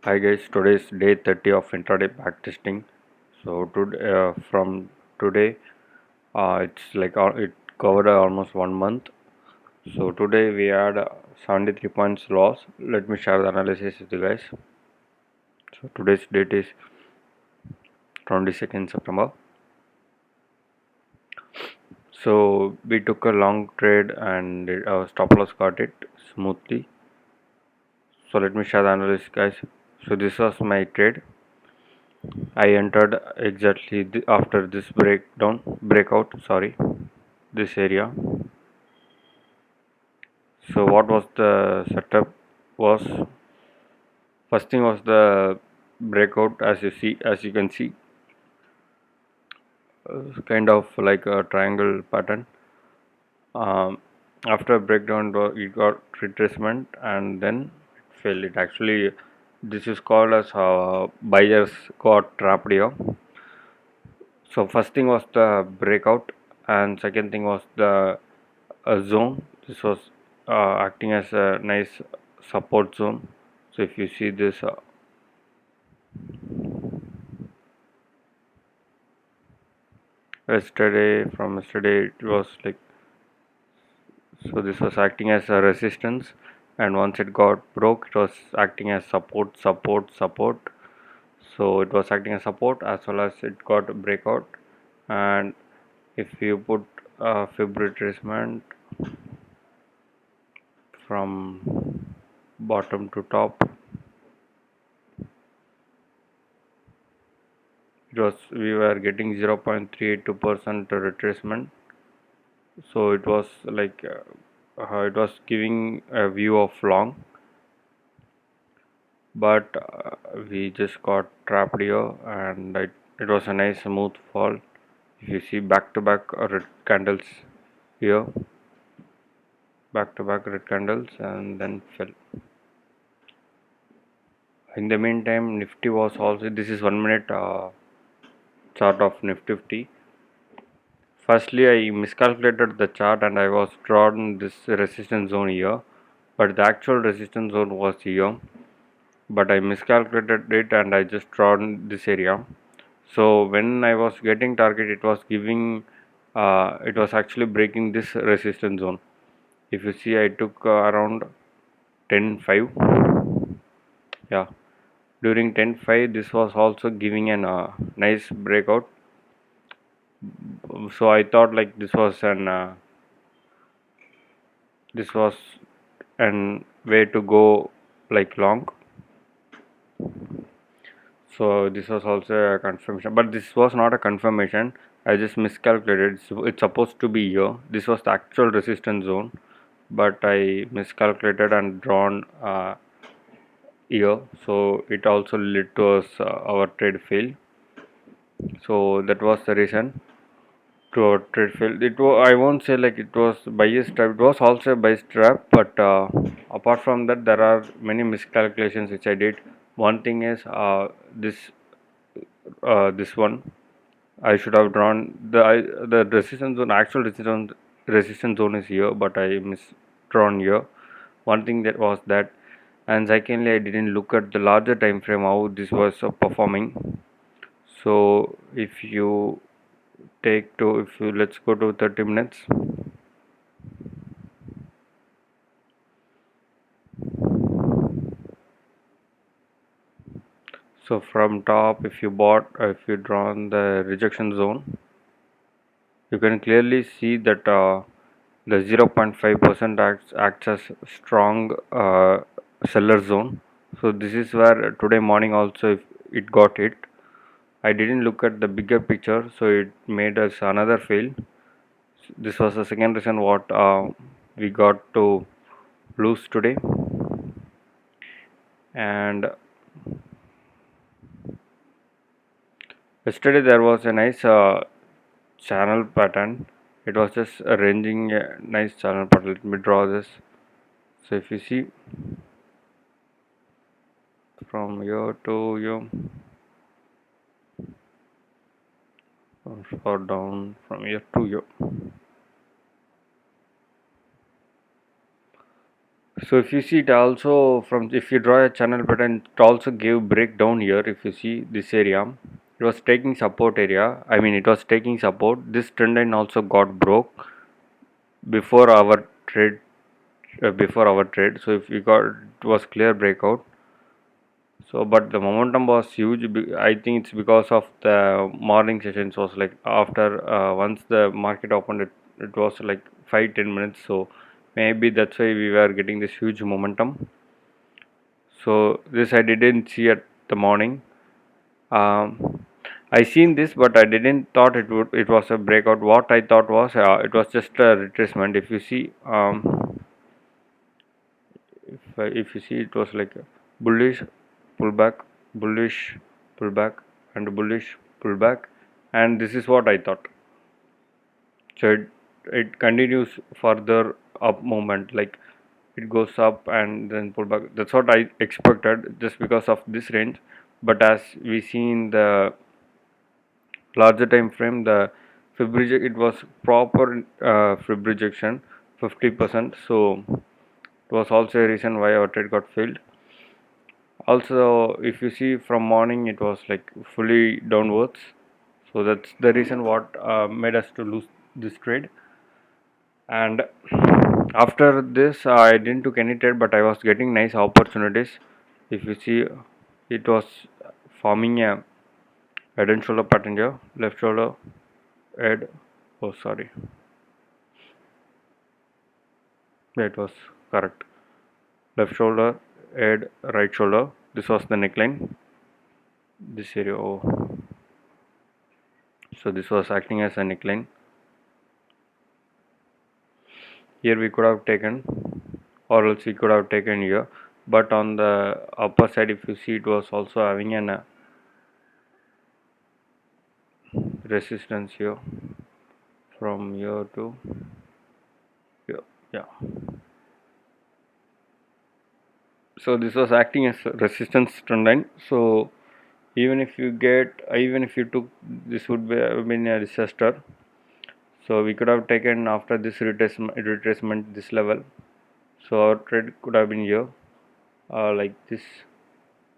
Hi guys, today is day 30 of intraday backtesting. So from today, it's like it covered almost 1 month. So today we had 73 points loss. Let me share the analysis with you guys. So today's date is 22nd September. So we took a long trade and our stop loss got it smoothly. So let me share the analysis, guys. So this was my trade. I entered exactly after this breakout, sorry, this area. So what was the setup was, first thing was the breakout, as you can see, kind of like a triangle pattern. Um, After breakdown, it got retracement and then it fell. It actually, this is called as buyers got trapped here. So first thing was the breakout, and second thing was the zone. This was acting as a nice support zone. So if you see this, from yesterday it was like, so this was acting as a resistance, and once it got broke, it was acting as support. So it was acting as support as well as it got a breakout. And if you put fib retracement from bottom to top, it was, we were getting 0.382% retracement. So it was like it was giving a view of long, but we just got trapped here, and it was a nice smooth fall. If you see back to back red candles here, back to back red candles, and then fell. In the meantime, Nifty was also, this is 1 minute chart of Nifty 50. Firstly, I miscalculated the chart and I was drawn this resistance zone here, but the actual resistance zone was here. But I miscalculated it and I just drawn this area. So when I was getting target, it was giving, it was actually breaking this resistance zone. If you see, I took around 10.5. Yeah, during 10.5, this was also giving an nice breakout. So I thought like this was an way to go like long. So this was also a confirmation, but this was not a confirmation. I just miscalculated. It's supposed to be here. This was the actual resistance zone, but I miscalculated and drawn here. So it also led to us our trade fail. So that was the reason to our trade fail. It was, I won't say like it was bias trap. It was also a bias trap, but apart from that, there are many miscalculations which I did. One thing is this one I should have drawn the resistance zone. Actual resistance zone is here, but I misdrawn here. One thing that was that, and secondly, I didn't look at the larger time frame how this was performing. So if you if you, let's go to 30 minutes. So from top, if you drawn the rejection zone, you can clearly see that the 0.5% acts as strong seller zone. So this is where today morning also if it got hit. I didn't look at the bigger picture, so it made us another fail. This was the second reason what we got to lose today. And yesterday there was a nice channel pattern. It was just arranging a nice channel pattern. Let me draw this. So if you see from here to here, or down from here to here. So if you see it also from, if you draw a channel pattern, it also gave breakdown here. If you see this area, it was taking support area. I mean, it was taking support. This trend line also got broke before our trade. Before our trade, so if we got, it was clear breakout. So, but the momentum was huge. I think it's because of the morning sessions was like after once the market opened, it was like 5-10 minutes. So maybe that's why we were getting this huge momentum. So this I didn't see at the morning. I seen this, but I didn't thought it would. It was a breakout. What I thought was it was just a retracement. If you see, if you see, it was like a bullish pullback, bullish pullback, and bullish pullback, and this is what I thought. So it continues further up movement, like it goes up and then pull back. That's what I expected just because of this range. But as we see in the larger time frame, the fib rejection, it was proper fib rejection 50%. So it was also a reason why our trade got failed. Also, if you see from morning, it was like fully downwards. So that's the reason what made us to lose this trade. And after this, I didn't took any trade, but I was getting nice opportunities. If you see, it was forming a head and shoulder pattern here, left shoulder, head. Oh, sorry, that was correct. Left shoulder, head, right shoulder. This was the neckline. This area. Oh, so this was acting as a neckline. Here we could have taken, or else we could have taken here. But on the upper side, if you see, it was also having an resistance here from here to here. Yeah. So this was acting as a resistance trend line. So even if you get, even if you took, this would be have been a resistor. So we could have taken after this retracement this level. So our trade could have been here, like this.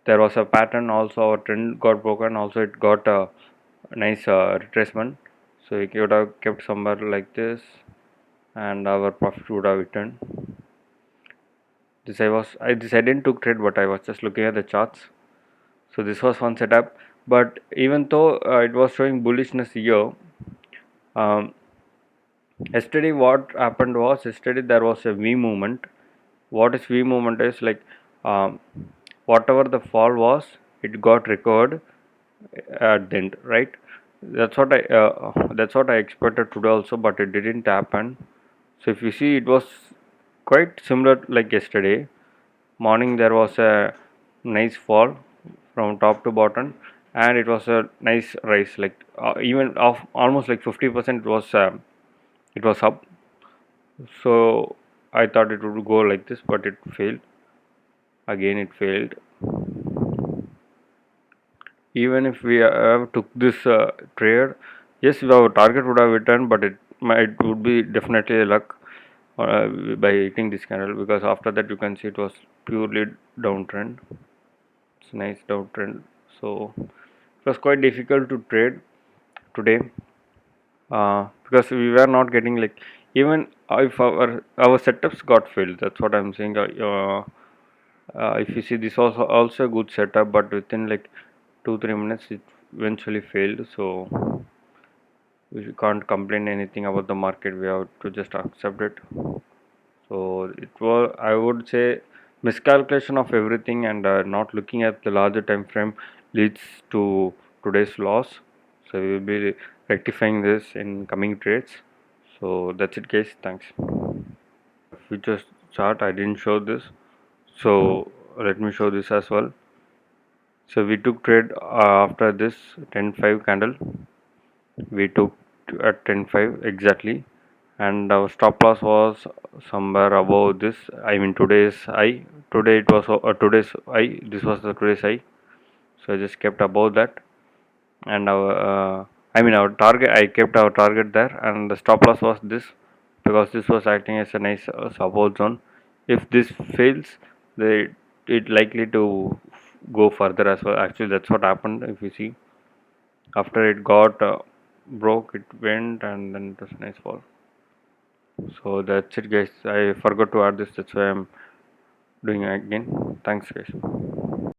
There was a pattern. Also our trend got broken. Also it got a nice retracement. So we could have kept somewhere like this, and our profit would have returned. This I didn't took trade, but I was just looking at the charts. So this was one setup. But even though it was showing bullishness here, um, yesterday what happened was, yesterday there was a V movement. What is V movement is like, um, whatever the fall was, it got recovered at the end, right? That's what I expected today also, but it didn't happen. So if you see, it was quite similar like yesterday morning. There was a nice fall from top to bottom, and it was a nice rise, like even of almost like 50% it was up. So I thought it would go like this, but it failed. Again it failed. Even if we took this trade, yes, our target would have returned, but it would be definitely a luck by hitting this candle, because after that you can see it was purely downtrend. It's a nice downtrend. So it was quite difficult to trade today, because we were not getting, like, even if our setups got failed. That's what I'm saying. If you see, this was also a good setup, but within like 2-3 minutes it eventually failed. So we can't complain anything about the market. We have to just accept it. So it was, I would say, miscalculation of everything, and not looking at the larger time frame leads to today's loss. So we will be rectifying this in coming trades. So that's it, guys. Thanks. Futures chart, I didn't show this, so let me show this as well. So we took trade after this 10-5 candle. We took at 10-5 exactly, and our stop loss was somewhere above this. I mean today's high. Today it was today's high. This was the today's high. So I just kept above that, and our target. I kept our target there, and the stop loss was this, because this was acting as a nice support zone. If this fails, they it likely to go further as well. Actually, that's what happened. If you see, after it got broke, it went and then it was a nice fall. So that's it, guys. I forgot to add this. That's why I'm doing it again. Thanks, guys.